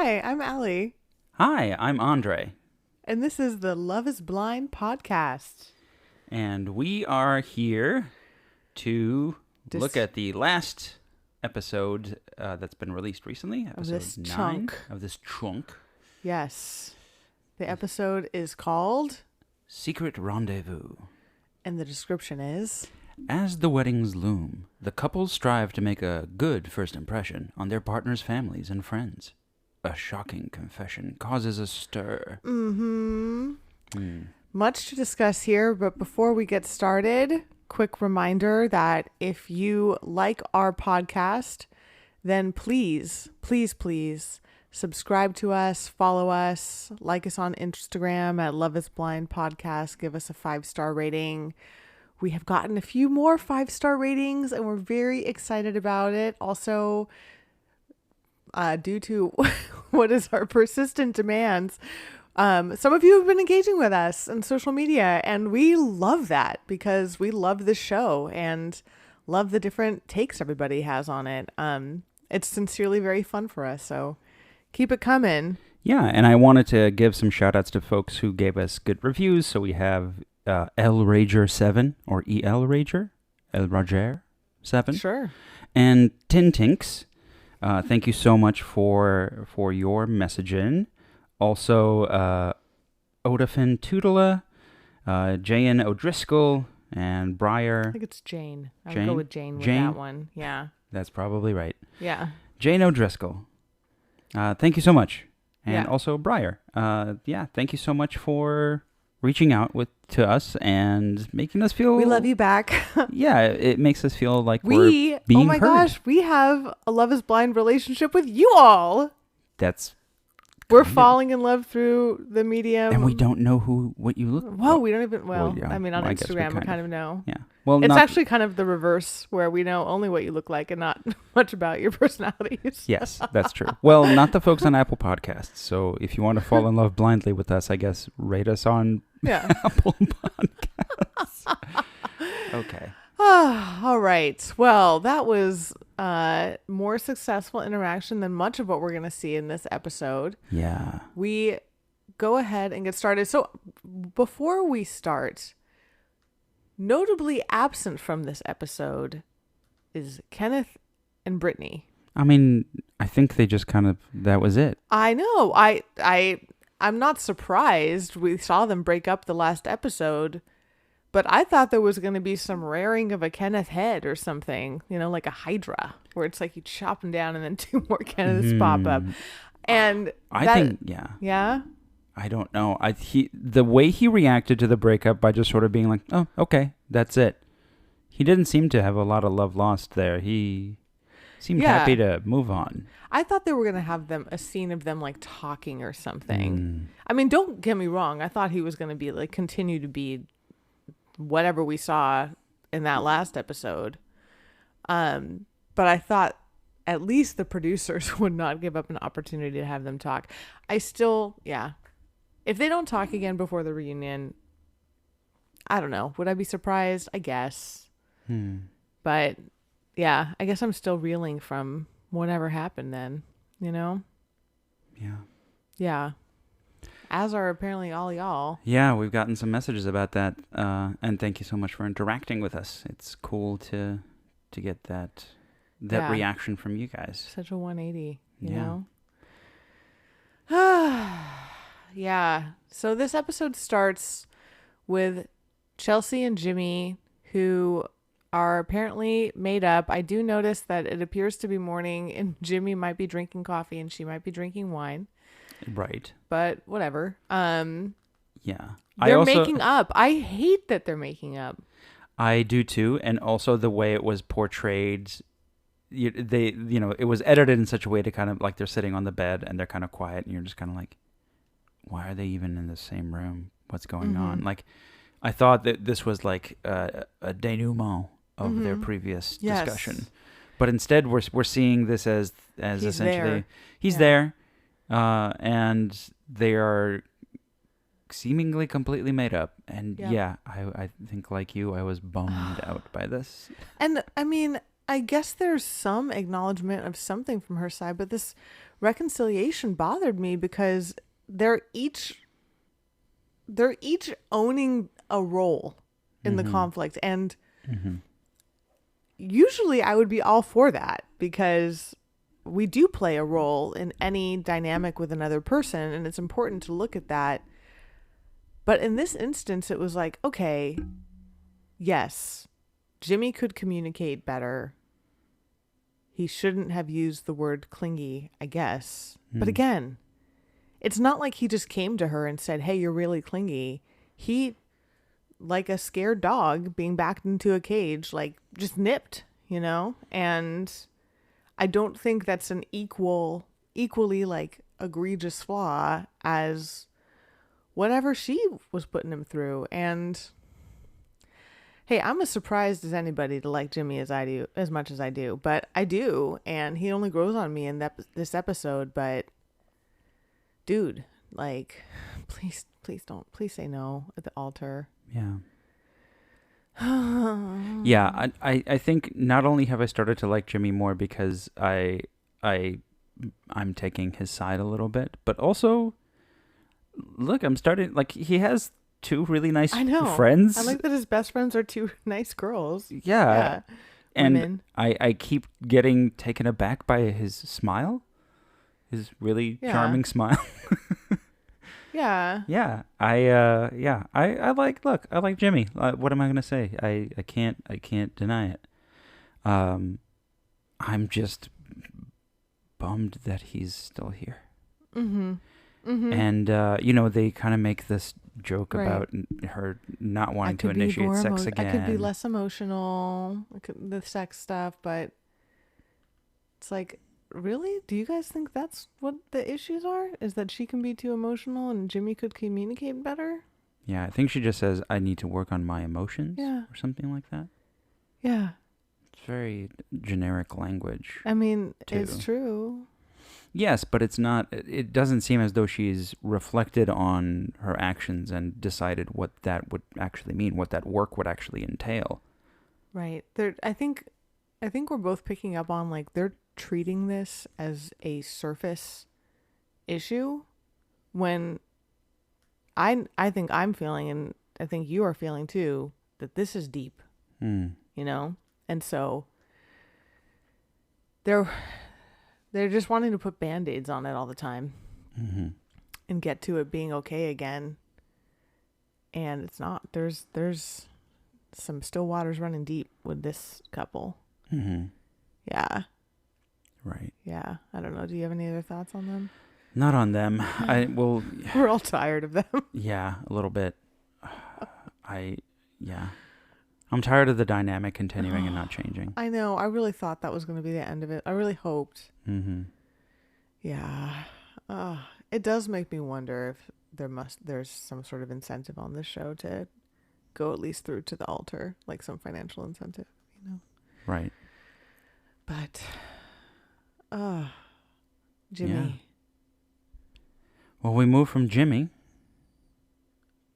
Hi, I'm Alli. Hi, I'm Andrei. And this is the Love is Blind podcast. And we are here to look at the last episode that's been released recently, episode this 9 chunk. of this chunk. Yes. The episode is called Secret Rendezvous. And the description is, as the weddings loom, the couples strive to make a good first impression on their partners' families and friends. A shocking confession causes a stir. Much to discuss here, but before we get started, quick reminder that if you like our podcast, then please subscribe to us, follow us, like us on Instagram at Love is Blind Podcast, give us a 5-star rating. We have gotten a few more 5-star ratings and we're very excited about it. Also, due to what is our persistent demands, some of you have been engaging with us on social media, and we love that because we love this show and love the different takes everybody has on it. It's sincerely very fun for us, so keep it coming. Yeah, and I wanted to give some shout outs to folks who gave us good reviews. So we have L Rager 7 or EL Rager, El Rager 7. Sure. And Tintinks. Thank you so much for your messaging. Also, Odafin Tootala, J.N. O'Driscoll, and Briar. I think it's Jane. I would Jane? go with Jane with Jane? that one. Yeah. That's probably right. Yeah. Jane O'Driscoll. Thank you so much. And Yeah. also Briar. Thank you so much for reaching out to us and making us feel... We love you back. Yeah, it makes us feel like we're being oh my heard. gosh, we have a Love is Blind relationship with you all. That's... We're falling in love through the medium. And we don't know what you look like. Whoa, we don't even, yeah. I mean, on Well, I guess we Instagram, we kind kind of know. Yeah. Well, It's actually kind of the reverse, where we know only what you look like and not much about your personalities. Yes, that's true. Well, not the folks on Apple Podcasts. So if you want to fall in love blindly with us, I guess rate us on Apple Podcasts. Okay. All right. Well, that was more successful interaction than much of what we're going to see in this episode. Yeah. We go ahead and get started. So before we start, notably absent from this episode is Kenneth and Brittany. I mean, I think they just that was it. I know. I'm not surprised we saw them break up the last episode, but I thought there was going to be some rearing of a Kenneth head or something, like a Hydra, where it's like you chop him down and then 2 more Kenneths pop up. And I think, yeah. Yeah? I don't know. The way he reacted to the breakup by just sort of being like, oh, okay, that's it. He didn't seem to have a lot of love lost there. He seemed happy to move on. I thought they were going to have a scene of them like talking or something. I mean, don't get me wrong. I thought he was going to be like, continue to be whatever we saw in that last episode. But I thought at least the producers would not give up an opportunity to have them talk. If they don't talk again before the reunion, I don't know. Would I be surprised? I guess. But yeah, I guess I'm still reeling from whatever happened then, Yeah. Yeah. As are apparently all y'all. Yeah, we've gotten some messages about that. And thank you so much for interacting with us. It's cool to get that reaction from you guys. Such a 180, you know? Yeah. So this episode starts with Chelsea and Jimmy, who are apparently made up. I do notice that it appears to be morning and Jimmy might be drinking coffee and she might be drinking wine. Right. But whatever. Yeah. They're making up. I hate that they're making up. I do too. And also the way it was portrayed, it was edited in such a way to kind of like they're sitting on the bed and they're kind of quiet and you're just kind of like, why are they even in the same room? What's going on? Like, I thought that this was like a denouement of their previous discussion, but instead we're seeing this as He's essentially he's there, and they are seemingly completely made up. And I think like you, I was bummed out by this. And I mean, I guess there's some acknowledgement of something from her side, but this reconciliation bothered me because they're each they're each owning a role in the Mm-hmm. conflict, and Mm-hmm. usually I would be all for that because we do play a role in any dynamic with another person, and it's important to look at that. But in this instance, it was like, okay, yes, Jimmy could communicate better. He shouldn't have used the word clingy, I guess. But Mm. again, it's not like he just came to her and said, hey, you're really clingy. He, like a scared dog being backed into a cage, like just nipped, you know? And I don't think that's an equally like egregious flaw as whatever she was putting him through. And hey, I'm as surprised as anybody to like Jimmy as I do, as much as I do, but I do, and he only grows on me in this episode. But dude, like, please say no at the altar. Yeah. Yeah, I think not only have I started to like Jimmy more because I'm taking his side a little bit, but also look, I'm starting like he has two really nice I know. friends. I like that his best friends are two nice girls. Yeah, Yeah, and women. I keep getting taken aback by his smile, his really Yeah. charming smile. Yeah. I like Jimmy. What am I gonna say? I can't deny it. I'm just bummed that he's still here. Mm-hmm. Mm-hmm. And they kind of make this joke Right. about her not wanting to initiate sex again. I could be less emotional. The sex stuff, but it's like, really? Do you guys think that's what the issues are? Is that she can be too emotional and Jimmy could communicate better? Yeah, I think she just says, I need to work on my emotions Yeah. or something like that. Yeah. It's very generic language. I mean, too. it's true. Yes, but it's not, it doesn't seem as though she's reflected on her actions and decided what that would actually mean, what that work would actually entail. Right. I think we're both picking up on like they're treating this as a surface issue when I think I'm feeling, and I think you are feeling too, that this is deep, Hmm. you know? And so they're just wanting to put band-aids on it all the time Mm-hmm. and get to it being okay again. And it's not. There's some still waters running deep with this couple. Mm-hmm. Yeah. Right. Yeah. I don't know. Do you have any other thoughts on them? Not on them. We're all tired of them. Yeah, a little bit. I'm tired of the dynamic continuing and not changing. I know. I really thought that was going to be the end of it. I really hoped. Mm-hmm. Yeah. It does make me wonder if there's some sort of incentive on this show to go at least through to the altar, like some financial incentive, you know. Right. But Jimmy. Yeah. Well, we move from Jimmy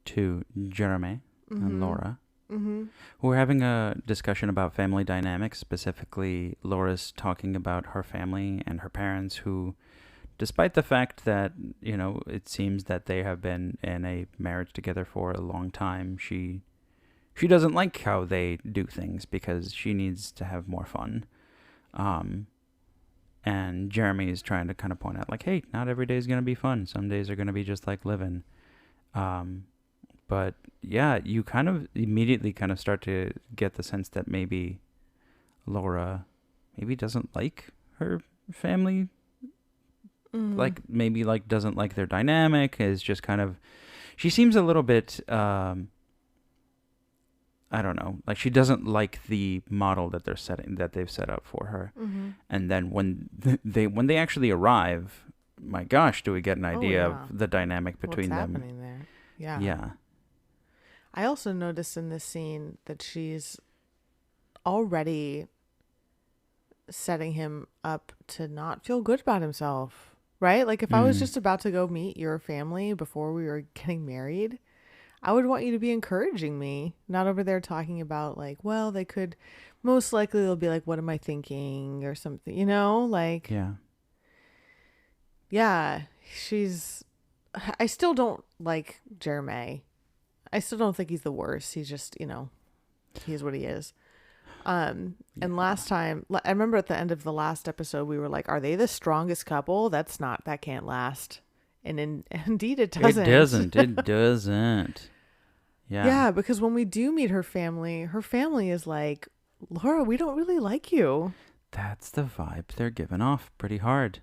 to Jeramey and Laura. Mm-hmm. We're having a discussion about family dynamics. Specifically, Laura's talking about her family and her parents who, despite the fact that, it seems that they have been in a marriage together for a long time, she doesn't like how they do things because she needs to have more fun. And Jeramey is trying to kind of point out, like, hey, not every day is going to be fun. Some days are going to be just like living. But yeah, you kind of immediately kind of start to get the sense that maybe Laura maybe doesn't like her family. Like maybe like doesn't like their dynamic, is just kind of, she seems a little bit, I don't know, like she doesn't like the model that they've set up for her. Mm-hmm. And then when they actually arrive, my gosh, do we get an idea of the dynamic between What's them? happening there? Yeah. Yeah. I also noticed in this scene that she's already setting him up to not feel good about himself, right? Like if I was just about to go meet your family before we were getting married, I would want you to be encouraging me, not over there talking about like, well, they could, most likely they'll be like, what am I thinking or something, like, Yeah. yeah, I still don't like Jeramey. I still don't think he's the worst. He's just, he's what he is. And last time, I remember at the end of the last episode, we were like, are they the strongest couple? That can't last. And indeed it doesn't. It doesn't. It doesn't. Yeah. Yeah, because when we do meet her family is like, Laura, we don't really like you. That's the vibe they're giving off pretty hard.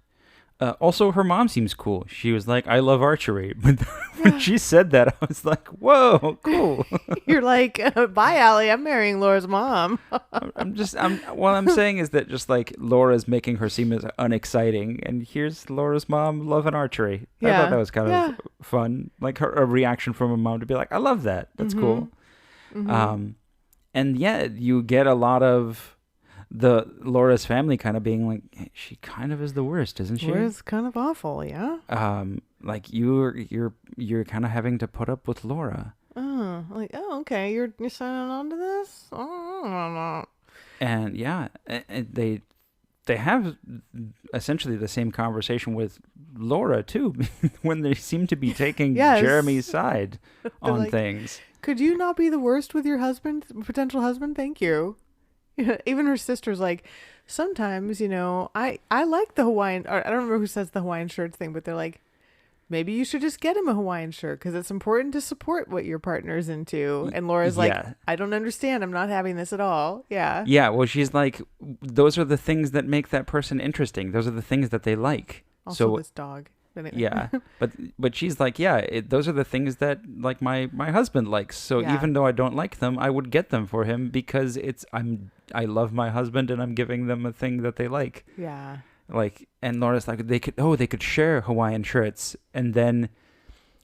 Also, her mom seems cool. She was like, I love archery. But when she said that, I was like, whoa, cool. You're like, bye, Allie. I'm marrying Laura's mom. What I'm saying is that just like Laura's making her seem as unexciting. And here's Laura's mom loving archery. I thought that was kind of fun. Like a reaction from her mom to be like, I love that. That's cool. Mm-hmm. And yeah, you get a lot of the Laura's family kind of being like, hey, she kind of is the worst, isn't she? Laura's kind of awful, yeah. Like you're kind of having to put up with Laura. Okay, you're signing on to this. And yeah, they have essentially the same conversation with Laura too, when they seem to be taking Jeramey's side on like, things. Could you not be the worst with your husband, potential husband? Thank you. Even her sister's like, sometimes, I like the Hawaiian, or I don't remember who says the Hawaiian shirt thing, but they're like, maybe you should just get him a Hawaiian shirt because it's important to support what your partner's into. And Laura's like, I don't understand. I'm not having this at all. Yeah. Yeah. Well, she's like, those are the things that make that person interesting. Those are the things that they like. Also, this dog. Anyway. Yeah, but she's like, those are the things that like my husband likes. So even though I don't like them, I would get them for him because I love my husband and I'm giving them a thing that they like. Yeah. Like, and Laura's like, they could share Hawaiian shirts, and then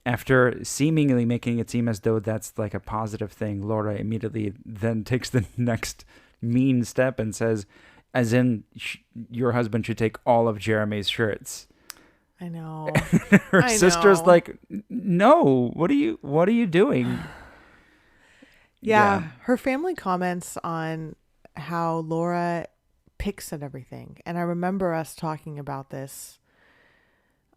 after seemingly making it seem as though that's like a positive thing, Laura immediately then takes the next mean step and says, as in your husband should take all of Jeramey's shirts. I know. Her sister's like, no, what are you doing? Yeah. Her family comments on how Laura picks at everything. And I remember us talking about this,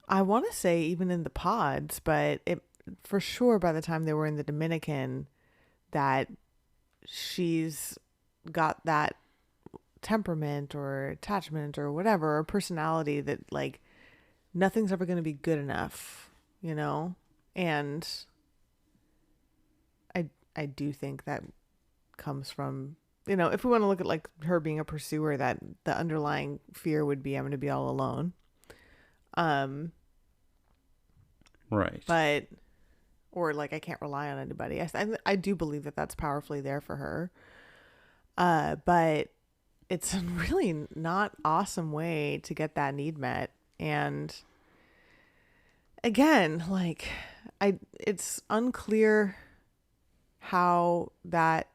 I want to say even in the pods, but it for sure by the time they were in the Dominican, that she's got that temperament or attachment or whatever, or personality that like, nothing's ever going to be good enough, and I do think that comes from, if we want to look at like her being a pursuer, that the underlying fear would be I'm going to be all alone. Right. But, or like I can't rely on anybody. I do believe that that's powerfully there for her. But it's a really not awesome way to get that need met. And again, like it's unclear how that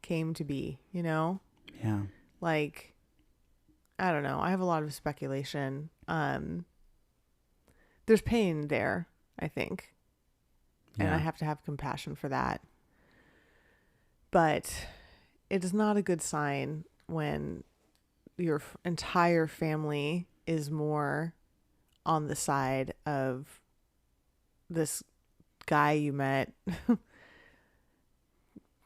came to be, Yeah. Like, I don't know. I have a lot of speculation. There's pain there, I think. And I have to have compassion for that. But it is not a good sign when your entire family is more on the side of this guy you met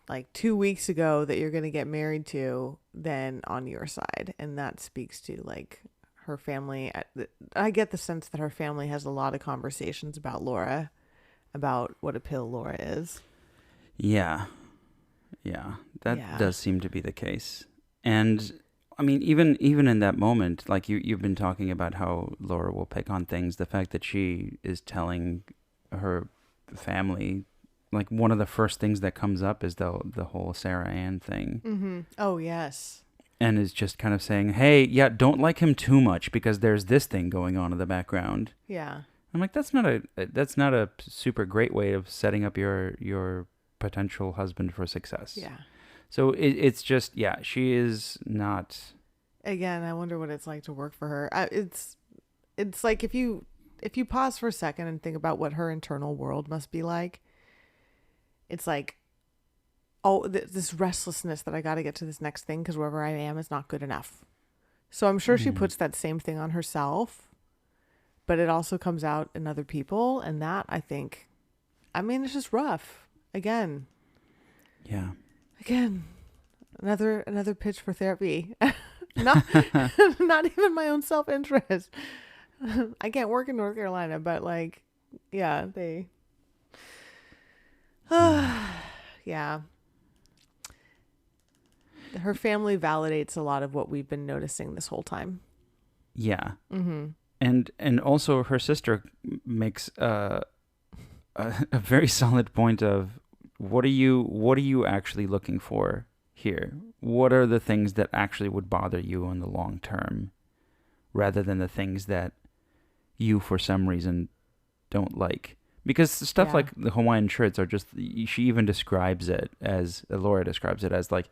like 2 weeks ago that you're going to get married to than on your side. And that speaks to like her family. I get the sense that her family has a lot of conversations about Laura, about what a pill Laura is. Yeah. That does seem to be the case. And I mean, even in that moment, like you've been talking about how Laura will pick on things. The fact that she is telling her family, like one of the first things that comes up is the whole Sarah Ann thing. Mm-hmm. Oh yes. And is just kind of saying, hey, don't like him too much because there's this thing going on in the background. Yeah. I'm like, that's not a super great way of setting up your potential husband for success. Yeah. So it's just, she is not. Again, I wonder what it's like to work for her. It's like if you pause for a second and think about what her internal world must be like, it's like, oh, this restlessness that I got to get to this next thing because wherever I am is not good enough. So I'm sure she puts that same thing on herself, but it also comes out in other people. And that, I think, I mean, it's just rough. Again, another pitch for therapy. not not even my own self-interest. I can't work in North Carolina, but like, yeah, they yeah. Her family validates a lot of what we've been noticing this whole time. Yeah. And also her sister makes a very solid point of what are you actually looking for here? What are the things that actually would bother you in the long term, rather than the things that you for some reason don't like? Because stuff like the Hawaiian shirts are just, she even describes it as, Laura describes it as like,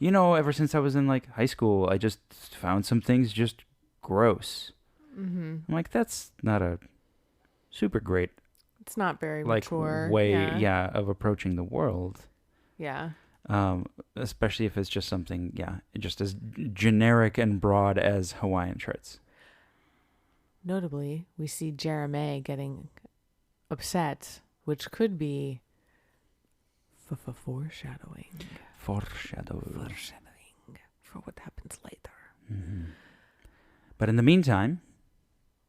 ever since I was in like high school, I just found some things just gross. I'm like, that's not a super great, it's not very like, mature way of approaching the world. Yeah. Especially if it's just something, just as generic and broad as Hawaiian shirts. Notably, we see Jeramey getting upset, which could be foreshadowing. Foreshadowing for what happens later. But in the meantime,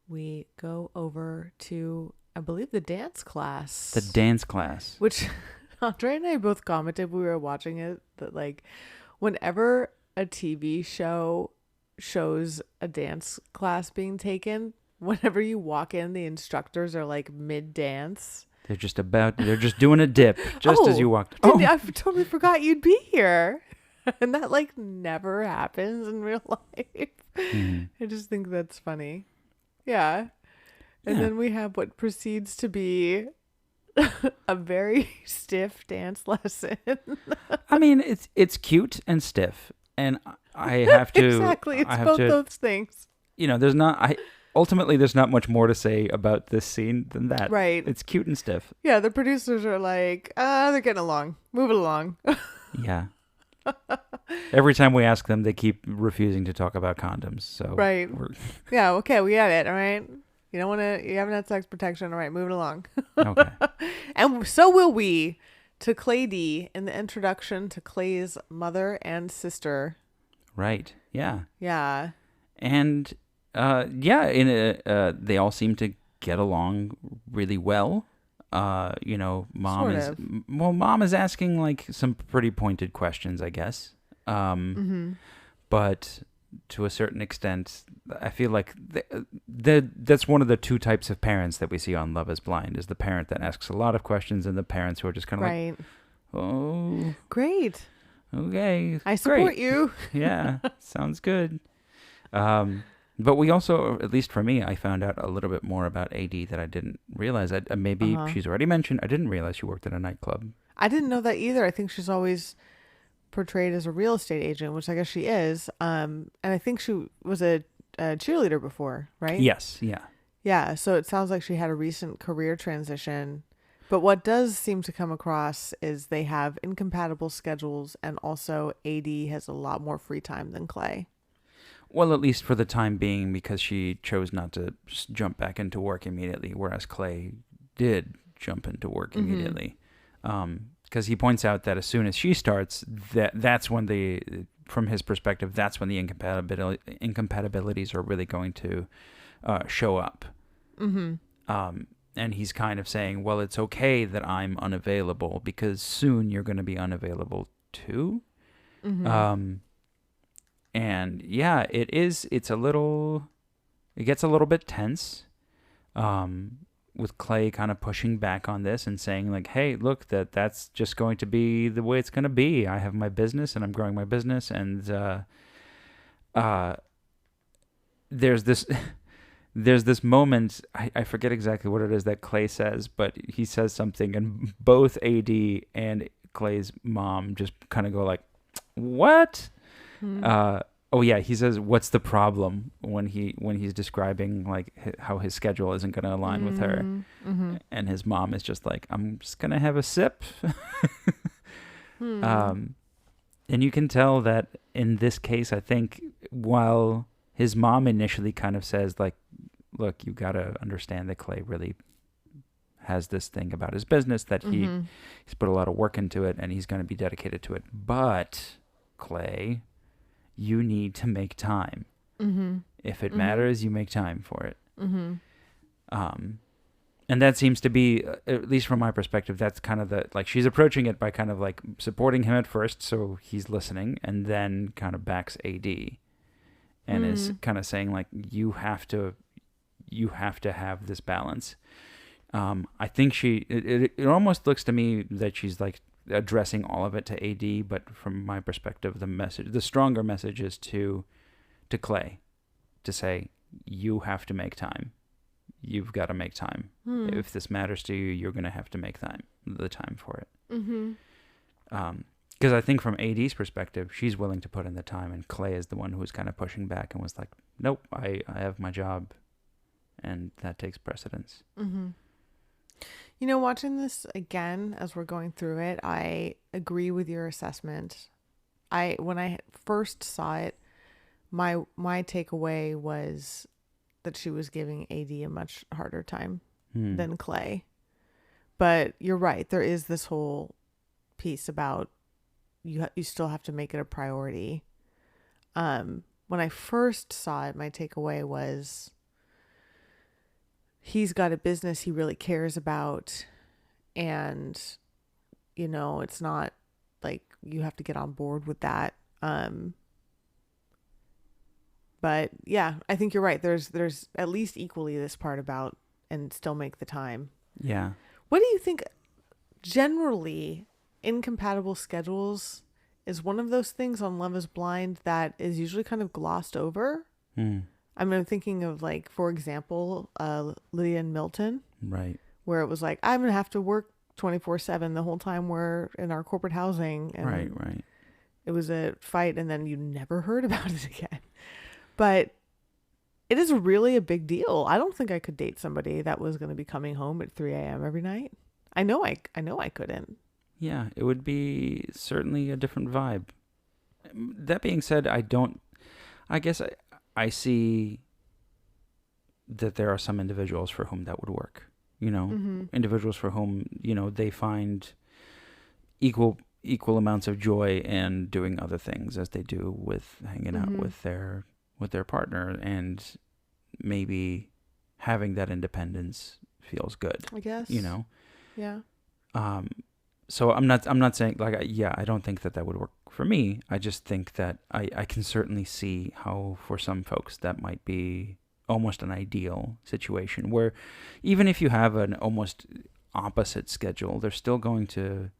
we go over to, I believe, the dance class. The dance class. Which Andre and I both commented when we were watching it that, like, whenever a TV show shows a dance class being taken, whenever you walk in, the instructors are like mid-dance. They're just doing a dip just as you walked. I totally forgot you'd be here. And that like never happens in real life. I just think that's funny. Yeah. And then we have what proceeds to be a very stiff dance lesson. I mean, it's cute and stiff. And I have to... Exactly. It's both those things. Ultimately, there's not much more to say about this scene than that. Right. It's cute and stiff. Yeah, the producers are like, they're getting along. Move it along. Yeah. Every time we ask them, they keep refusing to talk about condoms. So right. Yeah, okay, we get it, all right? You haven't had sex protection, all right, move it along. Okay. And so will we to Clay D in the introduction to Clay's mother and sister. Right, yeah. Yeah. And... they all seem to get along really well. Mom is asking like some pretty pointed questions, I guess. But to a certain extent, I feel like that's one of the two types of parents that we see on Love is Blind, is the parent that asks a lot of questions and the parents who are just kind of like, oh, great. Okay. I support you. Yeah. Sounds good. But we also, at least for me, I found out a little bit more about AD that I didn't realize. Maybe she's already mentioned. I didn't realize she worked at a nightclub. I didn't know that either. I think she's always portrayed as a real estate agent, which I guess she is. And I think she was a cheerleader before, right? Yes. Yeah. Yeah. So it sounds like she had a recent career transition. But what does seem to come across is they have incompatible schedules, and also AD has a lot more free time than Clay. Well, at least for the time being, because she chose not to just jump back into work immediately, whereas Clay did jump into work immediately. Because he points out that as soon as she starts, that's when from his perspective, that's when the incompatibilities are really going to show up. And he's kind of saying, well, it's okay that I'm unavailable because soon you're going to be unavailable too. And yeah, it gets a little bit tense, with Clay kind of pushing back on this and saying like, hey, look, that's just going to be the way it's going to be. I have my business and I'm growing my business. And, there's this moment, I forget exactly what it is that Clay says, but he says something and both AD and Clay's mom just kind of go like, what? Oh yeah, he says, "What's the problem?" when he's describing like how his schedule isn't going to align with her, Mm-hmm. and his mom is just like, "I'm just gonna have a sip." Hmm. um, and you can tell that in this case, I think while his mom initially kind of says like, "Look, you gotta understand that Clay really has this thing about his business that Mm-hmm. he's put a lot of work into it and he's going to be dedicated to it. But Clay, you need to make time. Mm-hmm. If it Mm-hmm. matters, you make time for it." Mm-hmm. Um, and that seems to be, at least from my perspective, that's kind of the, like, she's approaching it by kind of like supporting him at first, so he's listening, and then kind of backs AD and is Mm. kind of saying like, you have to have this balance. I think it almost looks to me that she's like addressing all of it to AD, but from my perspective, the stronger message is to Clay, to say, you have to make time. You've got to make time. Hmm. If this matters to you, you're going to have to make the time for it. Mm-hmm. Because I think from AD's perspective, she's willing to put in the time, and Clay is the one who was kind of pushing back and was like, nope, I have my job, and that takes precedence. Mm-hmm. You know, watching this again as we're going through it, I agree with your assessment. When I first saw it, my takeaway was that she was giving AD a much harder time than Clay. But you're right. There is this whole piece about you still have to make it a priority. When I first saw it, my takeaway was he's got a business he really cares about, and it's not like you have to get on board with that. But yeah, I think you're right. There's at least equally this part about and still make the time. Yeah. What do you think? Generally, incompatible schedules is one of those things on Love is Blind that is usually kind of glossed over. I'm thinking of, like, for example, Lydia and Milton, Right. where it was like, I'm going to have to work 24/7 the whole time we're in our corporate housing. And Right. it was a fight, and then you never heard about it again. But it is really a big deal. I don't think I could date somebody that was going to be coming home at 3 a.m. every night. I know I couldn't. Yeah, it would be certainly a different vibe. That being said, I guess I see that there are some individuals for whom that would work. Mm-hmm. Individuals for whom, they find equal amounts of joy in doing other things as they do with hanging out Mm-hmm. with their partner, and maybe having that independence feels good. I guess. Yeah. So I'm not saying like, I don't think that would work for me. I just think that I can certainly see how for some folks that might be almost an ideal situation, where even if you have an almost opposite schedule, they're going to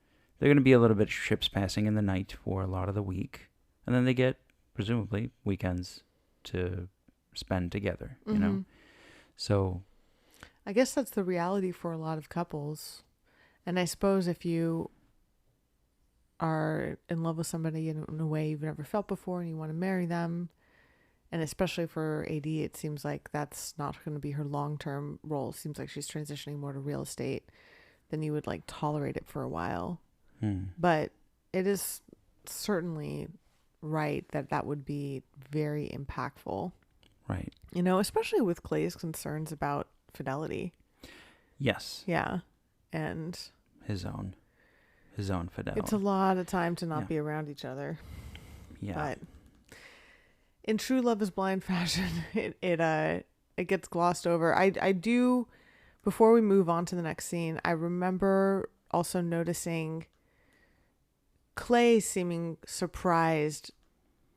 be a little bit ships passing in the night for a lot of the week, and then they get presumably weekends to spend together, Mm-hmm. So I guess that's the reality for a lot of couples. And I suppose if you are in love with somebody in a way you've never felt before and you want to marry them, and especially for AD, it seems like that's not going to be her long-term role. It seems like she's transitioning more to real estate, then you would like tolerate it for a while. But it is certainly right that would be very impactful. Right. Especially with Clay's concerns about fidelity. Yes. Yeah. And His own fidelity. it's a lot of time to not be around each other. Yeah. But in true Love is Blind fashion, it gets glossed over. I do, before we move on to the next scene, I remember also noticing Clay seeming surprised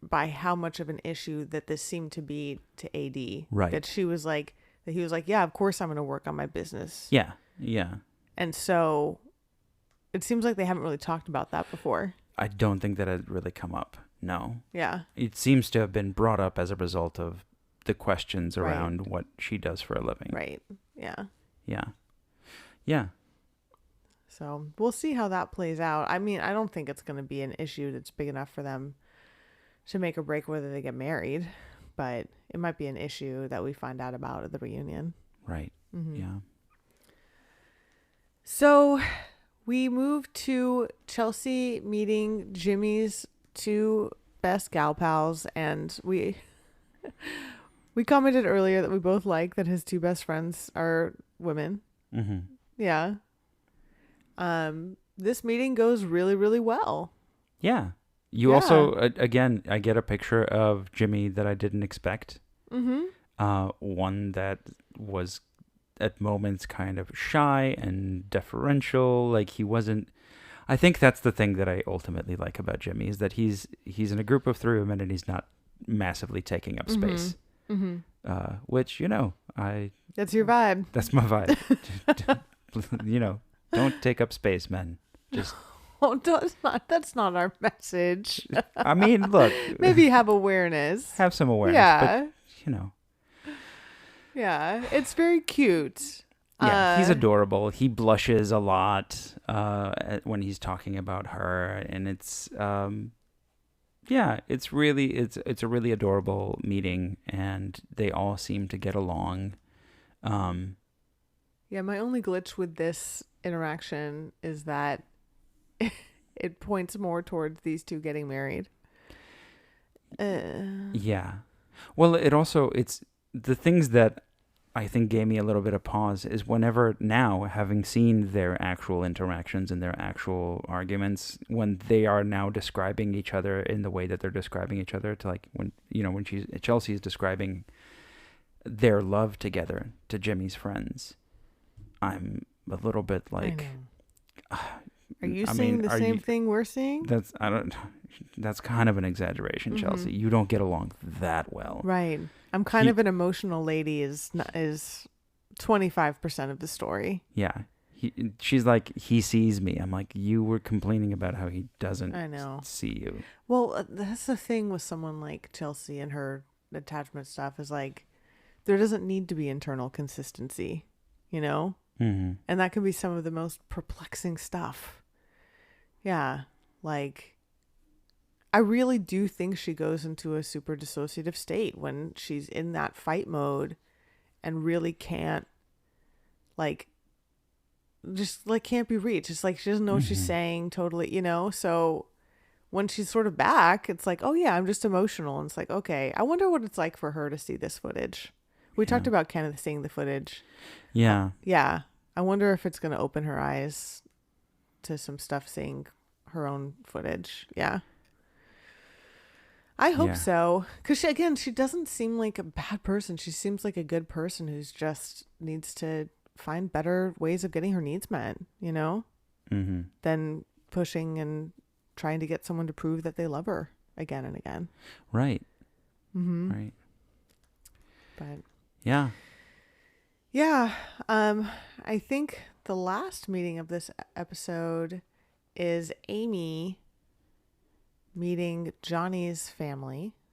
by how much of an issue that this seemed to be to AD. Right. That he was like, yeah, of course I'm going to work on my business. Yeah. And so it seems like they haven't really talked about that before. I don't think that had really come up. No. Yeah. It seems to have been brought up as a result of the questions around what she does for a living. Right. Yeah. Yeah. So we'll see how that plays out. I mean, I don't think it's going to be an issue that's big enough for them to make or break whether they get married, but it might be an issue that we find out about at the reunion. Right. Yeah. So we move to Chelsea meeting Jimmy's two best gal pals, and we commented earlier that we both like that his two best friends are women. Yeah. This meeting goes really, really well. Yeah. You also, again, I get a picture of Jimmy that I didn't expect. One that was at moments kind of shy and deferential. Like he wasn't, I think that's the thing that I ultimately like about Jimmy is that he's in a group of three women and he's not massively taking up space. Which, that's your vibe. That's my vibe. Don't take up space, men. Just that's not our message. I mean, look. Maybe have awareness. Have some awareness. Yeah. But, Yeah, it's very cute. Yeah, he's adorable. He blushes a lot when he's talking about her, and it's it's a really adorable meeting, and they all seem to get along. Yeah, my only glitch with this interaction is that it points more towards these two getting married. Yeah. Well, it's the things that I think gave me a little bit of pause is whenever now, having seen their actual interactions and their actual arguments, when they are now describing each other in the way that they're describing each other, to like when Chelsea is describing their love together to Jimmy's friends, I'm a little bit like, are you seeing the same thing we're seeing? That's kind of an exaggeration, Chelsea. You don't get along that well. Right. I'm kind of an emotional lady is 25% of the story. Yeah. She's like, he sees me. I'm like, you were complaining about how he doesn't see you. Well, that's the thing with someone like Chelsea and her attachment stuff is like, there doesn't need to be internal consistency, And that can be some of the most perplexing stuff. Yeah. Like, I really do think she goes into a super dissociative state when she's in that fight mode and really can't can't be reached. It's like she doesn't know what she's saying totally, So when she's sort of back, it's like, oh yeah, I'm just emotional. And it's like, okay, I wonder what it's like for her to see this footage. We talked about Kenneth seeing the footage. Yeah. Yeah. I wonder if it's going to open her eyes to some stuff seeing her own footage. Yeah. I hope so. Because she doesn't seem like a bad person. She seems like a good person who's just needs to find better ways of getting her needs met, than pushing and trying to get someone to prove that they love her again and again. Right. Right. But yeah. Yeah. I think the last meeting of this episode is Amy meeting Johnny's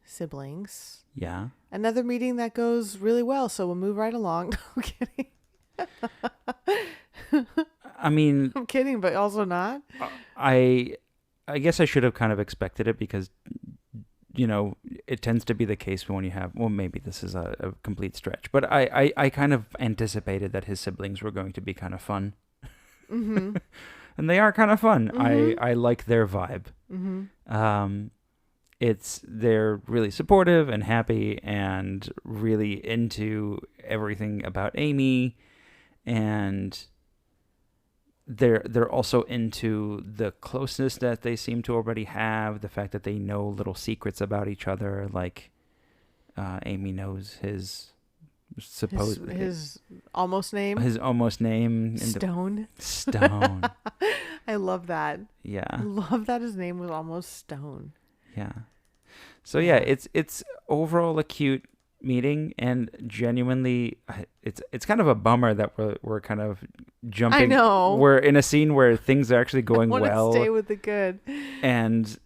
siblings. Yeah. Another meeting that goes really well, so we'll move right along. I'm kidding. I mean, I'm kidding, but also not. I guess I should have kind of expected it because, it tends to be the case when you have, well, maybe this is a complete stretch, but I kind of anticipated that his siblings were going to be kind of fun. And they are kind of fun. I like their vibe. They're really supportive and happy and really into everything about Amy, and they're also into the closeness that they seem to already have, the fact that they know little secrets about each other, like Amy knows his almost name. His almost name. Stone. Stone. I love that. Yeah. I love that his name was almost Stone. Yeah. So yeah, it's overall a cute meeting, and genuinely, it's kind of a bummer that we're kind of jumping. I know. We're in a scene where things are actually going I well. Stay with the good.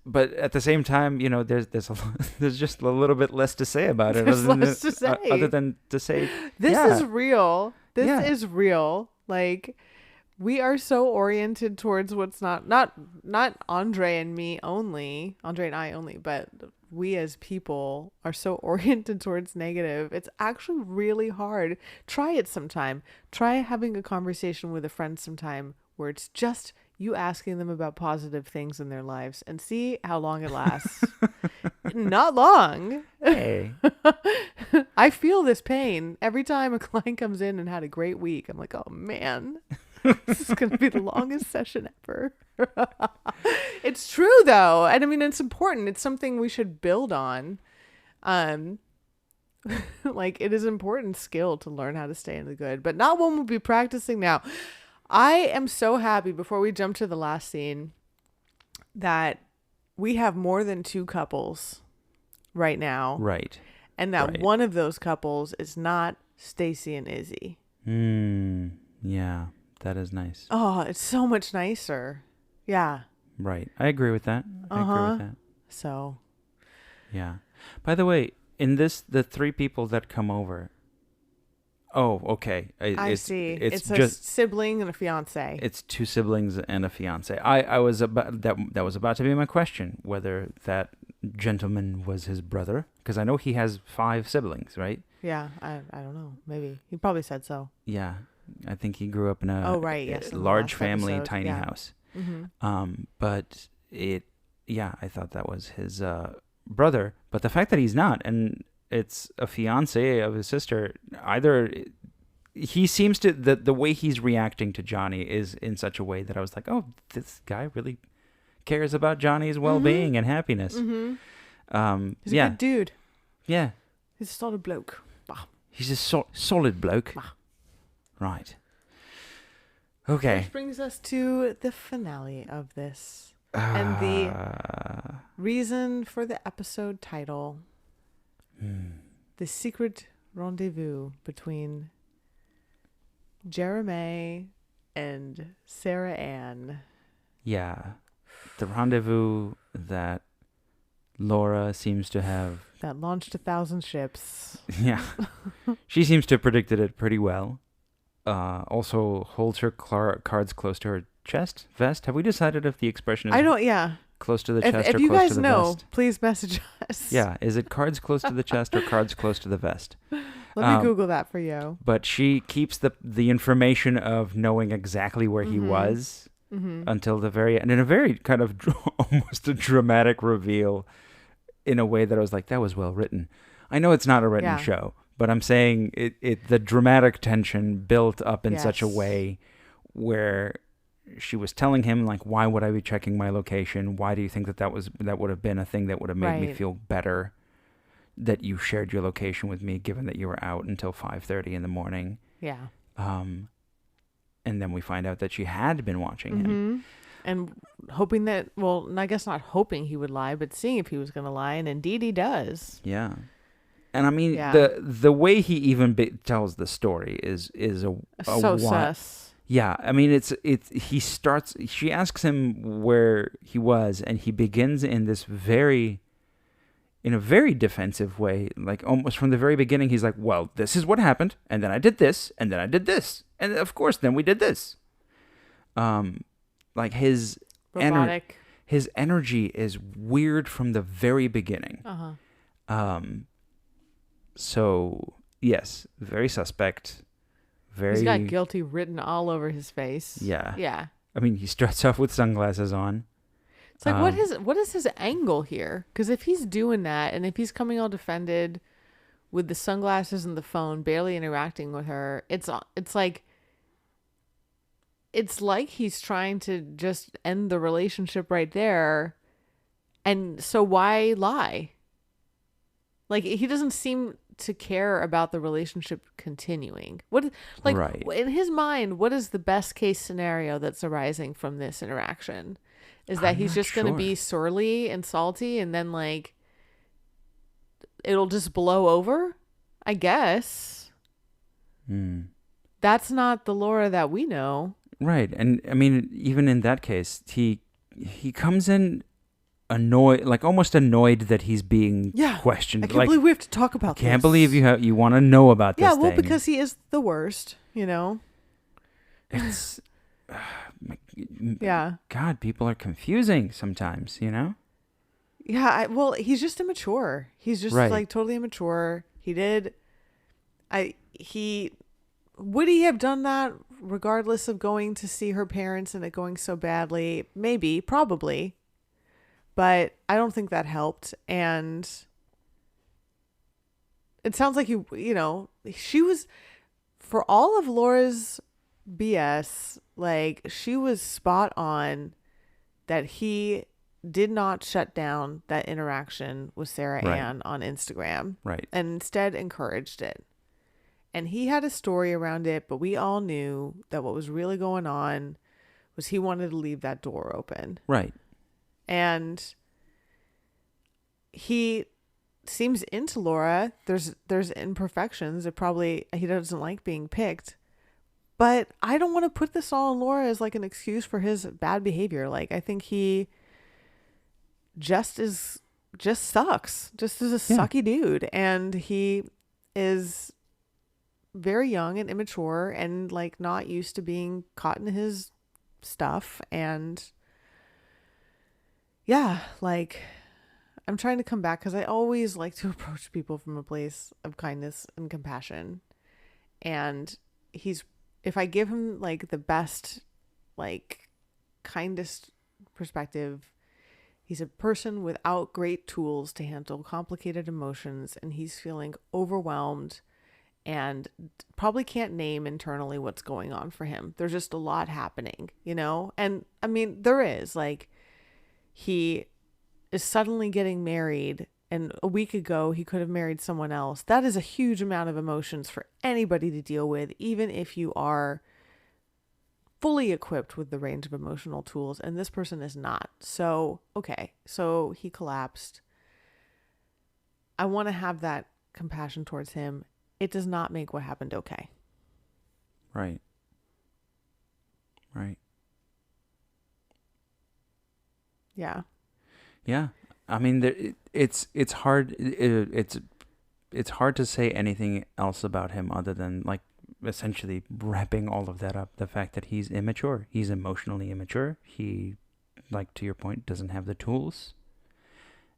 But at the same time, there's just a little bit less to say about it. Other than to say this is real. This is real. Like, we are so oriented towards what's not Andre and I only, but we as people are so oriented towards negative. It's actually really hard. Try it sometime. Try having a conversation with a friend sometime where it's just you asking them about positive things in their lives and see how long it lasts. Not long. Hey. I feel this pain every time a client comes in and had a great week. I'm like, oh man, this is going to be the longest session ever. It's true though. And I mean, it's important. It's something we should build on. Like it is an important skill to learn how to stay in the good, but not one we'll be practicing now. I am so happy before we jump to the last scene that we have more than 2 couples right now. Right. And that Right. one of those couples is not Stacy and Izzy. Yeah, that is nice. Oh, it's so much nicer. Yeah. Right. I agree with that. I agree with that. So. Yeah. By the way, in this, the 3 people that come over. Oh, okay. I see. It's just a sibling and a fiance. It's 2 siblings and a fiance. I was about that was about to be my question, whether that gentleman was his brother, because I know he has 5 siblings, right? Yeah, I don't know. Maybe he probably said so. Yeah, I think he grew up in a Yes, in the large last family, episode. tiny Yeah. house. Mm-hmm. But I thought that was his brother. But the fact that he's not, and it's a fiance of his sister, either he seems to, the way he's reacting to Johnny is in such a way that I was like, oh, this guy really cares about Johnny's well-being and happiness. Mm-hmm. He's a yeah. good dude. Yeah. He's a solid bloke. Bah. He's a solid bloke. Bah. Right. Okay. Which brings us to the finale of this. And the reason for the episode title. The secret rendezvous between Jeramey and Sarah Ann. Yeah. The rendezvous that Laura seems to have. That launched 1,000 ships. Yeah. She seems to have predicted it pretty well. Also holds her cards close to her chest, vest. Have we decided if the expression is close to the chest or close to the vest? If you guys know, please message us. Yeah. Is it cards close to the chest or cards close to the vest? Let me Google that for you. But she keeps the information of knowing exactly where he was until the very end, in a very kind of almost a dramatic reveal, in a way that I was like, that was well written. I know it's not a written show, but I'm saying the dramatic tension built up in such a way where she was telling him, like, why would I be checking my location? Why do you think that would have been a thing that would have made me feel better? That you shared your location with me, given that you were out until 5:30 in the morning. Yeah. And then we find out that she had been watching him. And hoping that, well, I guess not hoping he would lie, but seeing if he was going to lie. And indeed he does. Yeah. And I mean, the way he even tells the story is so sus. Yeah. I mean, she asks him where he was, and he begins in a very defensive way, like almost from the very beginning. He's like, well, this is what happened, and then I did this, and then I did this, and of course then we did this. Like his energy is weird from the very beginning. So yes, very suspect. He's got guilty written all over his face. Yeah. I mean, he starts off with sunglasses on. It's like, what is his angle here? Because if he's doing that, and if he's coming all defended with the sunglasses and the phone, barely interacting with her, it's like he's trying to just end the relationship right there. And so why lie? Like, he doesn't seem to care about the relationship continuing. In his mind, what is the best case scenario that's arising from this interaction? Is that he's just going to be surly and salty, and then like it'll just blow over? I guess. That's not the Laura that we know. Right. And I mean, even in that case, he comes in annoyed, like almost annoyed that he's being questioned. I can't believe we have to talk about this. Can't believe you want to know about this thing. Because he is the worst, you know? It's... yeah. God, people are confusing sometimes, you know? Yeah, well, he's just immature. He's just Right. like totally immature. He would he have done that regardless of going to see her parents and it going so badly? Maybe, probably. But I don't think that helped. And it sounds like she was, for all of Laura's BS, like she was spot on that he did not shut down that interaction with Sarah Right. Ann on Instagram Right. and instead encouraged it. And he had a story around it, but we all knew that what was really going on was he wanted to leave that door open. Right. And he seems into Laura. There's imperfections. He doesn't like being picked. But I don't want to put this all on Laura as like an excuse for his bad behavior. Like I think he just sucks. Just is a sucky dude. And he is very young and immature and like not used to being caught in his stuff. And yeah, like I'm trying to come back because I always like to approach people from a place of kindness and compassion. And if I give him like the best, like kindest perspective, he's a person without great tools to handle complicated emotions, and he's feeling overwhelmed and probably can't name internally what's going on for him. There's just a lot happening, And I mean, there is like, he is suddenly getting married, and a week ago he could have married someone else. That is a huge amount of emotions for anybody to deal with, even if you are fully equipped with the range of emotional tools, and this person is not. So, okay, so he collapsed. I want to have that compassion towards him. It does not make what happened okay. Right. Right. Yeah. Yeah. I mean, it's hard. It's hard to say anything else about him other than like essentially wrapping all of that up. The fact that he's immature. He's emotionally immature. He, like to your point, doesn't have the tools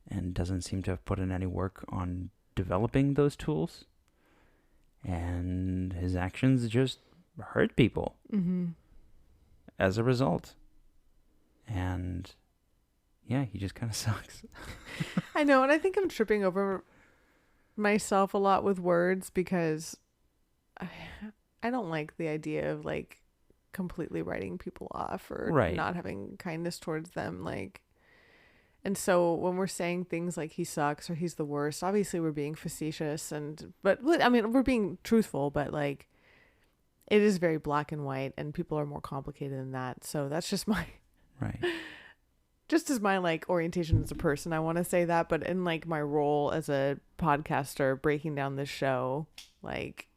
and doesn't seem to have put in any work on developing those tools. And his actions just hurt people as a result. And yeah, he just kind of sucks. I know, and I think I'm tripping over myself a lot with words because I don't like the idea of like completely writing people off or not having kindness towards them. Like, and so when we're saying things like he sucks or he's the worst, obviously we're being facetious but I mean, we're being truthful, but like it is very black and white and people are more complicated than that. So that's just just as my like orientation as a person, I want to say that, but in like my role as a podcaster breaking down this show, like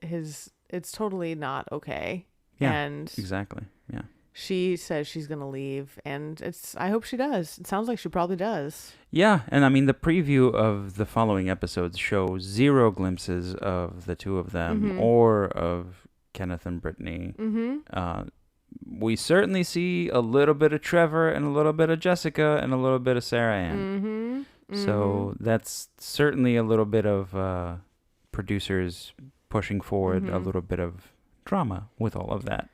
it's totally not okay. Yeah, and exactly. Yeah. She says she's going to leave, and I hope she does. It sounds like she probably does. Yeah, and I mean, the preview of the following episodes shows 0 glimpses of the two of them or of Kenneth and Brittany. We certainly see a little bit of Trevor and a little bit of Jessica and a little bit of Sarah Ann. So that's certainly a little bit of producers pushing forward a little bit of drama with all of that.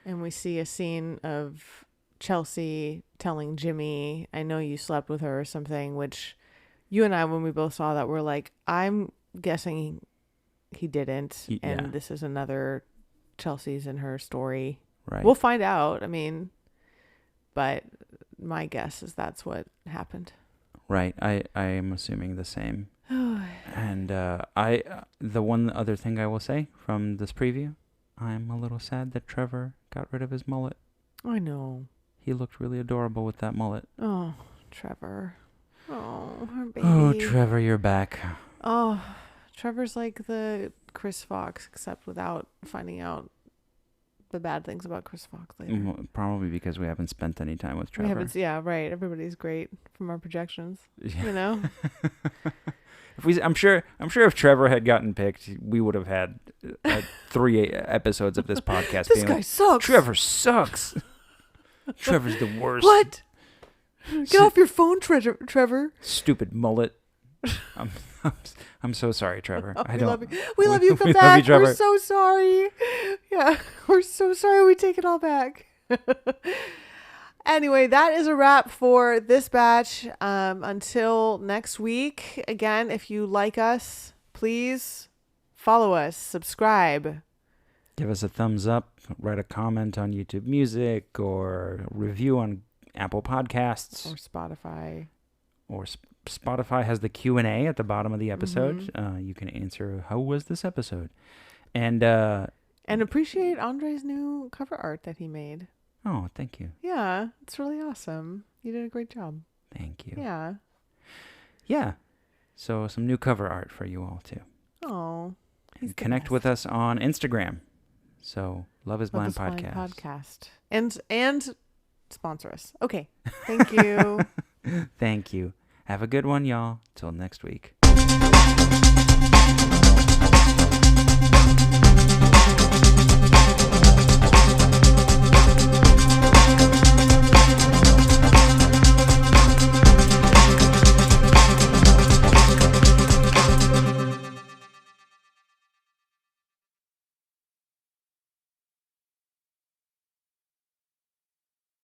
And we see a scene of Chelsea telling Jimmy, I know you slept with her or something, which you and I, when we both saw that, were like, I'm guessing he didn't. And this is another Chelsea's in her story. Right. We'll find out. I mean, but my guess is that's what happened. Right. I am assuming the same. And the one other thing I will say from this preview, I'm a little sad that Trevor got rid of his mullet. I know. He looked really adorable with that mullet. Oh, Trevor. Oh, her baby. Oh, Trevor, you're back. Oh, Trevor's like the Chris Fox, except without finding out the bad things about Chris Fox later. Probably because we haven't spent any time with Trevor. Yeah, right. Everybody's great from our projections. You know? I'm sure if Trevor had gotten picked, we would have had 3 episodes of this podcast. This guy sucks. Trevor sucks. Trevor's the worst. What? Get off your phone, Trevor. Stupid mullet. I'm, I'm, I'm so sorry, Trevor. I don't. We love you. Come we back. love you, Trevor. We're so sorry. Yeah, we're so sorry. We take it all back. Anyway, that is a wrap for this batch. Until next week. Again, if you like us, please follow us, subscribe. Give us a thumbs up. Write a comment on YouTube Music or review on Apple Podcasts Or Spotify. Or Spotify has the Q&A at the bottom of the episode. You can answer, how was this episode? And appreciate Andrei's new cover art that he made. Oh, thank you. Yeah, it's really awesome. You did a great job. Thank you. Yeah. Yeah. So some new cover art for you all too. Oh. And connect with us on Instagram. So Love is Blind Podcast. And sponsor us. Okay. Thank you. Thank you. Have a good one, y'all. Till next week.